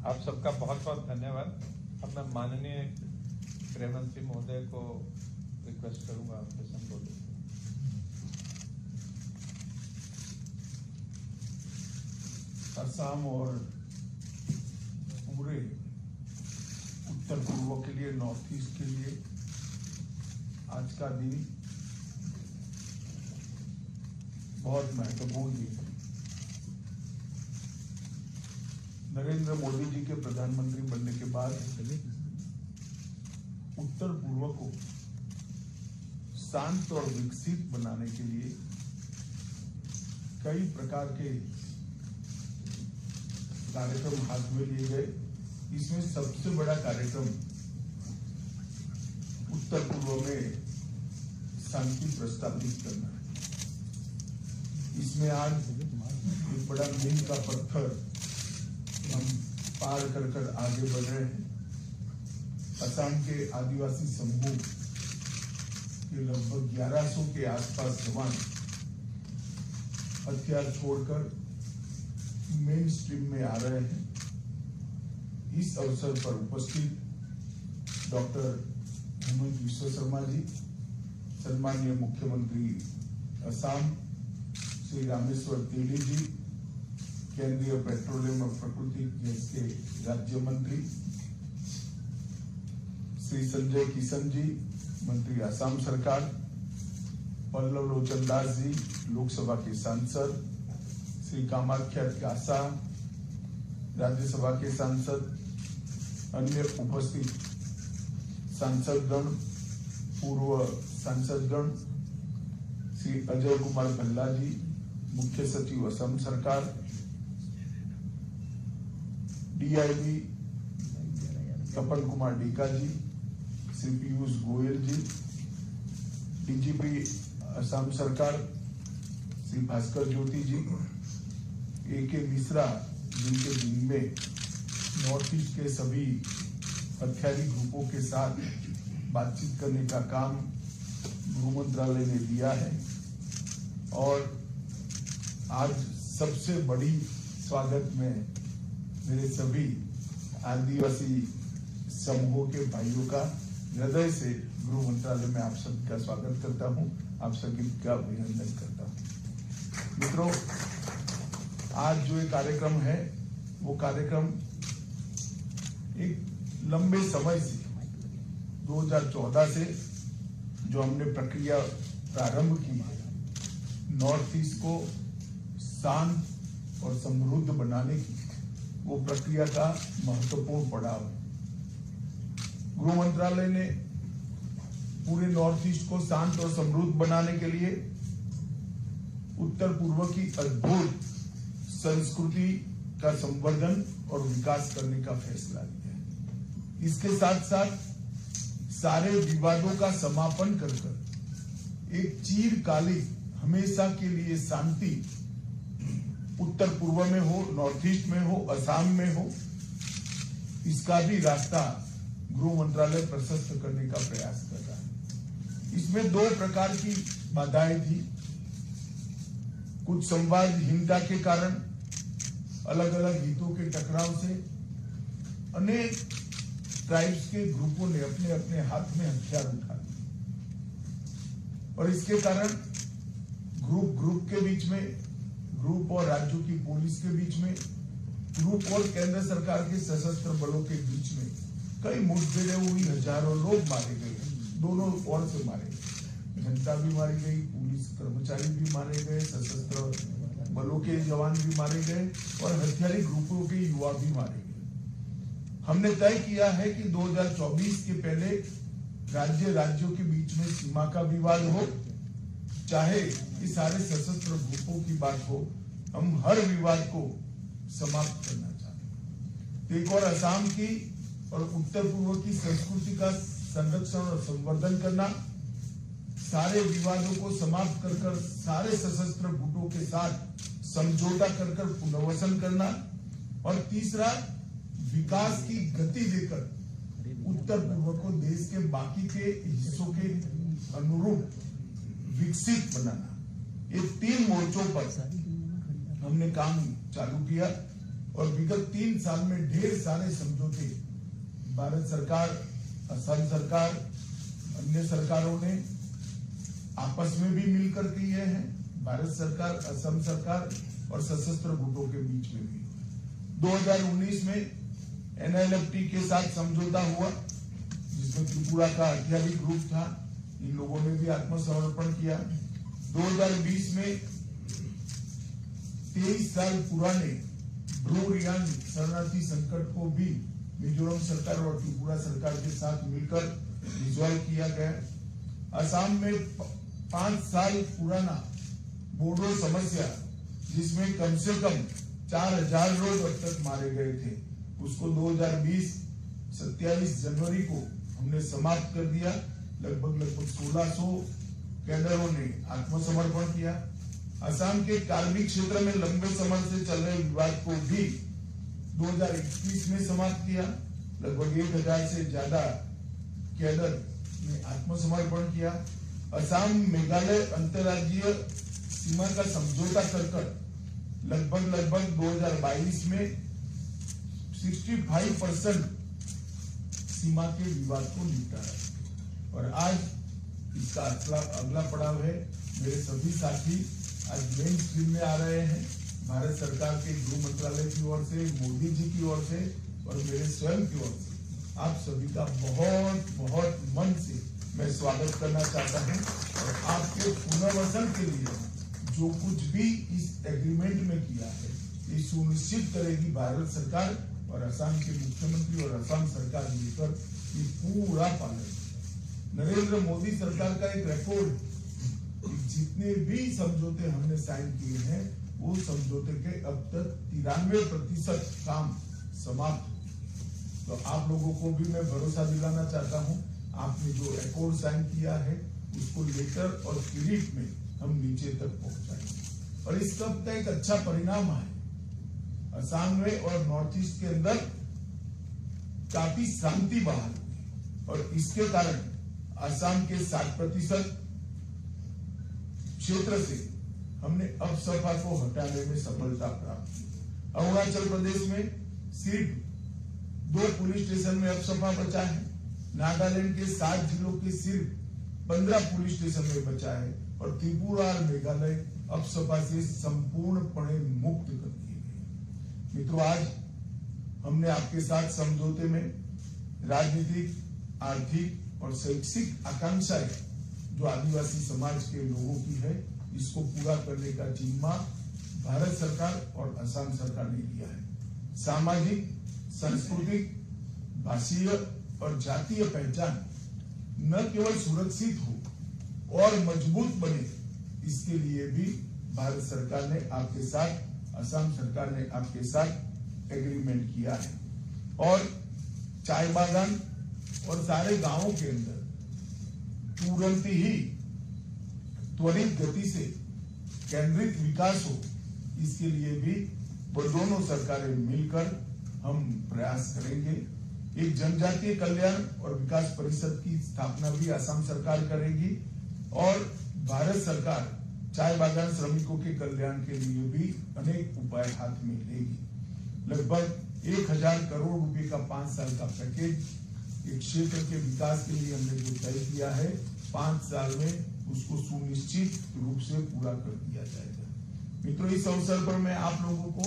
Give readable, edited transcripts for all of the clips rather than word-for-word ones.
आप सबका बहुत बहुत धन्यवाद। अब मैं माननीय गृह मंत्री महोदय को रिक्वेस्ट करूंगा आपके संबोधित। असम और पूरे उत्तर पूर्व के लिए, नॉर्थ ईस्ट के लिए आज का दिन बहुत महत्वपूर्ण दिन है। नरेंद्र मोदी जी के प्रधानमंत्री बनने के बाद उत्तर पूर्व को शांत और विकसित बनाने के लिए कई प्रकार के कार्यक्रम हाथ में लिए गए। इसमें सबसे बड़ा कार्यक्रम उत्तर पूर्व में शांति प्रस्तावित करना है। इसमें आज एक बड़ा मील का पत्थर हम पार कर कर आगे बढ़ रहे हैं। असम के आदिवासी समूह के लगभग 1100 के आसपास जवान हथियार छोड़कर मेन स्ट्रीम में आ रहे हैं। इस अवसर पर उपस्थित डॉक्टर हेमंत बिस्वा शर्मा जी, सम्माननीय मुख्यमंत्री असम श्री रामेश्वर तेली जी, केंद्रीय पेट्रोलियम और प्राकृतिक गैस के राज्य मंत्री श्री संजय किशन जी, मंत्री असम सरकार, पल्लव लोचन दास जी, लोकसभा के सांसद, श्री कामाख्या कासा, राज्यसभा के सांसद, अन्य उपस्थित सांसदगण, पूर्व सांसदगण, श्री अजय कुमार भल्ला जी, मुख्य सचिव असम सरकार, डीआईजी तपन कुमार डीका जी, श्री पीयूष गोयल जी, डीजीपी असम सरकार श्री भास्कर ज्योति जी, ए.के. मिश्रा जिनके दिन में नॉर्थ ईस्ट के सभी हथियारी ग्रुपों के साथ बातचीत करने का काम गृह मंत्रालय ने दिया है। और आज सबसे बड़ी स्वागत में मेरे सभी आदिवासी समूहों के भाइयों का हृदय से गृह मंत्रालय में आप सभी का स्वागत करता हूं, आप सभी का अभिनंदन करता हूं। मित्रों, आज जो ये कार्यक्रम है वो कार्यक्रम एक लंबे समय से 2014 से जो हमने प्रक्रिया प्रारंभ की है, नॉर्थ ईस्ट को शांत और समृद्ध बनाने की, वो प्रक्रिया का महत्वपूर्ण पड़ाव है। गृह मंत्रालय ने पूरे नॉर्थ ईस्ट को शांत और समृद्ध बनाने के लिए उत्तर पूर्व की अद्भुत संस्कृति का संवर्धन और विकास करने का फैसला लिया है। इसके साथ साथ सारे विवादों का समापन कर एक चिरकालिक हमेशा के लिए शांति उत्तर पूर्व में हो, नॉर्थ ईस्ट में हो, असम में हो, इसका भी रास्ता गृह मंत्रालय प्रशस्त करने का प्रयास कर रहा है। इसमें दो प्रकार की बाधाएं थी। कुछ संवादहीनता के कारण, अलग अलग हितों के टकराव से अनेक ट्राइब्स के ग्रुपों ने अपने अपने हाथ में हथियार उठा लिए और इसके कारण ग्रुप के बीच में, ग्रुप और राज्यों की पुलिस के बीच में, ग्रुप और केंद्र सरकार के सशस्त्र बलों के बीच में कई मुठभेड़ें हुई, हजारों लोग मारे गए, दोनों ओर से मारे गए, जनता भी मारी गई, पुलिस कर्मचारी भी मारे गए, सशस्त्र बलों के जवान भी मारे गए और हथियारी ग्रुपों के युवा भी मारे गए। हमने तय किया है कि 2024 के पहले राज्यों के बीच में सीमा का विवाद हो चाहे कि सारे सशस्त्र ग्रुपों की बात हो, हम हर विवाद को समाप्त करना चाहते हैं। तो एक और असम की और उत्तर पूर्व की संस्कृति का संरक्षण और संवर्धन करना, सारे विवादों को समाप्त कर सारे सशस्त्र गुटों के साथ समझौता कर पुनर्वसन करना, और तीसरा विकास की गति देकर उत्तर पूर्व को देश के बाकी के हिस्सों के अनुरूप विकसित बनाना। ये 3 मोर्चों पर हमने काम चालू किया और विगत 3 साल में ढेर सारे समझौते भारत सरकार, असम सरकार, अन्य सरकारों ने आपस में भी मिलकर किए हैं। भारत सरकार, असम सरकार और सशस्त्र गुटों के बीच में भी 2019 में NLFT के साथ समझौता हुआ, जिसमें त्रिपुरा का हथियारी ग्रुप था, इन लोगों ने भी आत्मसमर्पण किया। 2020 में 23 साल पुराने ब्रू रियांग शरणार्थी संकट को भी मिजोरम सरकार और त्रिपुरा सरकार के साथ मिलकर रिजॉल्व किया गया। असम में 5 साल पुराना बोडो समस्या, जिसमें कम से कम 4000 लोग अब तक मारे गए थे, उसको 2020 27 जनवरी को हमने समाप्त कर दिया। लगभग 1600 कैडरों ने आत्मसमर्पण किया। असम के कार्मिक क्षेत्र में लंबे समय से चल रहे विवाद को भी 2021 में समाप्त किया। लगभग 1000 से ज्यादा कैडर ने आत्मसमर्पण किया। असम मेघालय अंतर्राज्यीय सीमा का समझौता कर लगभग 2022 में 65% सीमा के विवाद को निपटाया। और आज इसका अगला पड़ाव है, मेरे सभी साथी आज मेन स्ट्रीम में आ रहे हैं। भारत सरकार के गृह मंत्रालय की ओर से, मोदी जी की ओर से और मेरे स्वयं की ओर से आप सभी का बहुत बहुत मन से मैं स्वागत करना चाहता हूं। और आपके पुनर्वसन के लिए जो कुछ भी इस एग्रीमेंट में किया है, ये सुनिश्चित करेगी भारत सरकार और असम के मुख्यमंत्री और असम सरकार मिलकर ये पूरा पालन। नरेंद्र मोदी सरकार का एक रिकॉर्ड, जितने भी समझौते हमने साइन किए हैं, वो समझौते के अब तक 93% काम समाप्त। तो आप लोगों को भी मैं भरोसा दिलाना चाहता हूं, आपने जो अकॉर्ड साइन किया है उसको लेटर और स्पिरिट में हम नीचे तक पहुंचाएंगे और इसका एक अच्छा परिणाम है। असम में और नॉर्थ ईस्ट के अंदर काफी शांति बहाल हुई और इसके कारण असम के 60% क्षेत्र से हमने अपसपा को हटाने में सफलता प्राप्त की। अरुणाचल प्रदेश में सिर्फ 2 पुलिस स्टेशन में अपसपा बचा है। नागालैंड के 7 जिलों के सिर्फ 15 पुलिस स्टेशन में बचा है और त्रिपुरा और मेघालय अपसपा से संपूर्णपणे मुक्त कर दिए गए। मित्रों, आज हमने आपके साथ समझौते में राजनीतिक, आर्थिक और शैक्षिक आकांक्षाएं जो आदिवासी समाज के लोगों की है, इसको पूरा करने का जिम्मा भारत सरकार और असम सरकार ने लिया है। सामाजिक, सांस्कृतिक, भाषीय और जातीय पहचान न केवल सुरक्षित हो और मजबूत बने, इसके लिए भी भारत सरकार ने आपके साथ, असम सरकार ने आपके साथ एग्रीमेंट किया है। और चाय बागान और सारे गांवों के अंदर तुरंत ही त्वरित गति से केंद्रित विकास हो, इसके लिए भी वो दोनों सरकारें मिलकर हम प्रयास करेंगे। एक जनजातीय कल्याण और विकास परिषद की स्थापना भी असम सरकार करेगी और भारत सरकार चाय बागान श्रमिकों के कल्याण के लिए भी अनेक उपाय हाथ में लेगी। लगभग 1000 करोड़ रुपए का 5 साल का पैकेज एक क्षेत्र के विकास के लिए हमने जो तय किया है, 5 साल में उसको सुनिश्चित रूप से पूरा कर दिया जाएगा। मित्रों, इस अवसर पर मैं आप लोगों को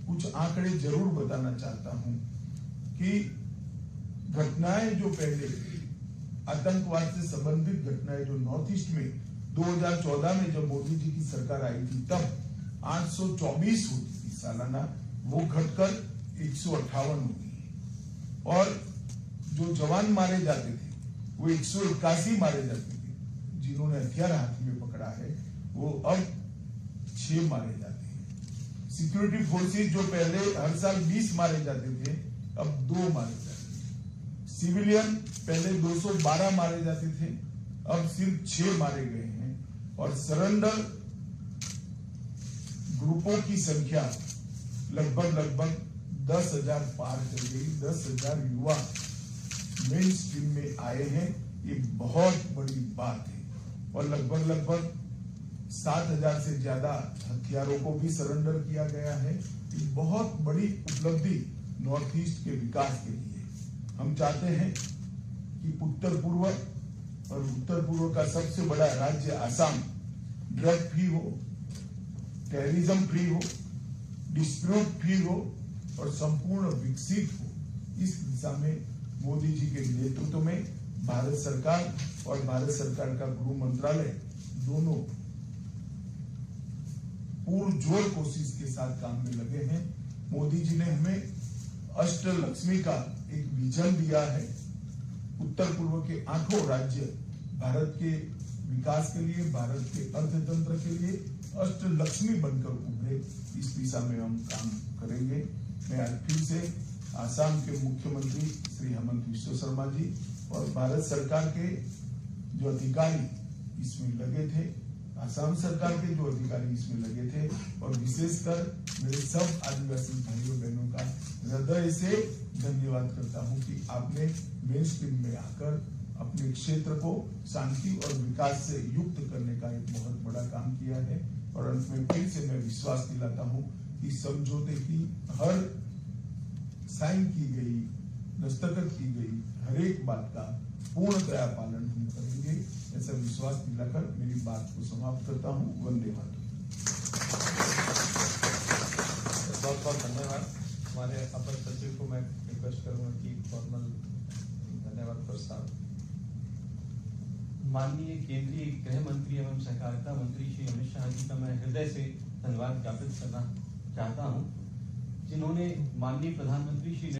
कुछ आंकड़े जरूर बताना चाहता हूं कि घटनाएं जो पहले आतंकवाद से संबंधित घटनाएं जो नॉर्थ ईस्ट में 2014 में जब मोदी जी की सरकार आई थी, तब 824 होती थी सालाना, वो घटकर 158 हो गई। और जो जवान मारे जाते थे वो 181 मारे जाते थे, जिन्होंने हथियार हाथ में पकड़ा है वो अब 6 मारे जाते हैं। सिक्योरिटी फोर्सेस जो पहले हर साल 20 मारे जाते थे अब 2 मारे जाते हैं। सिविलियन पहले 212 मारे जाते थे अब सिर्फ 6 मारे गए हैं। और सरेंडर ग्रुपों की संख्या लगभग 10,000 पार कर गई। 10,000 युवा मेन स्ट्रीम में आए हैं, ये बहुत बड़ी बात है। और लगभग 7,000 से ज्यादा हथियारों को भी सरेंडर किया गया है। ये बहुत बड़ी उपलब्धि नॉर्थ ईस्ट के विकास के लिए। हम चाहते हैं कि उत्तर पूर्व का सबसे बड़ा राज्य आसाम ड्रग फ्री हो, टेररिज्म फ्री हो, डिस्प्यूट फ्री हो और संपूर्ण विकसित हो। इस दिशा में मोदी जी के नेतृत्व में भारत सरकार और भारत सरकार का गृह मंत्रालय दोनों पूर्ण जोर कोशिश के साथ काम में लगे हैं। मोदी जी ने हमें अष्टलक्ष्मी का एक विजन दिया है। उत्तर पूर्व के 8 राज्य भारत के विकास के लिए, भारत के अर्थतंत्र के लिए अष्टलक्ष्मी बनकर उभरे। इस दिशा में हम काम करेंगे। मैं आज फिर से आसाम के मुख्यमंत्री श्री हेमंत बिस्वा शर्मा जी और भारत सरकार के जो अधिकारी इसमें लगे थे, आसाम सरकार के जो अधिकारी इसमें लगे थे और विशेषकर मेरे सब आदिवासी भाइयों बहनों का हृदय से धन्यवाद करता हूं कि आपने मेन स्ट्रीम में आकर अपने क्षेत्र को शांति और विकास से युक्त करने का एक बहुत बड़ा काम किया है। और अंत में फिर से मैं विश्वास दिलाता हूं कि समझौते की हर साइन की गई, दस्तखत की गई हर एक बात का पूर्णतया पालन हम करेंगे। ऐसा विश्वास दिलाकर मेरी बात को समाप्त करता हूं। वंदे मातरम। बहुत बहुत धन्यवाद। हमारे अपर सचिव को मैं रिक्वेस्ट करूंगा कि फॉर्मल धन्यवाद प्रस्ताव। माननीय केंद्रीय गृह मंत्री एवं सहकारिता मंत्री श्री अमित शाह जी का मैं हृदय से धन्यवाद ज्ञापित करना चाहता हूं, जिन्होंने माननीय प्रधानमंत्री श्री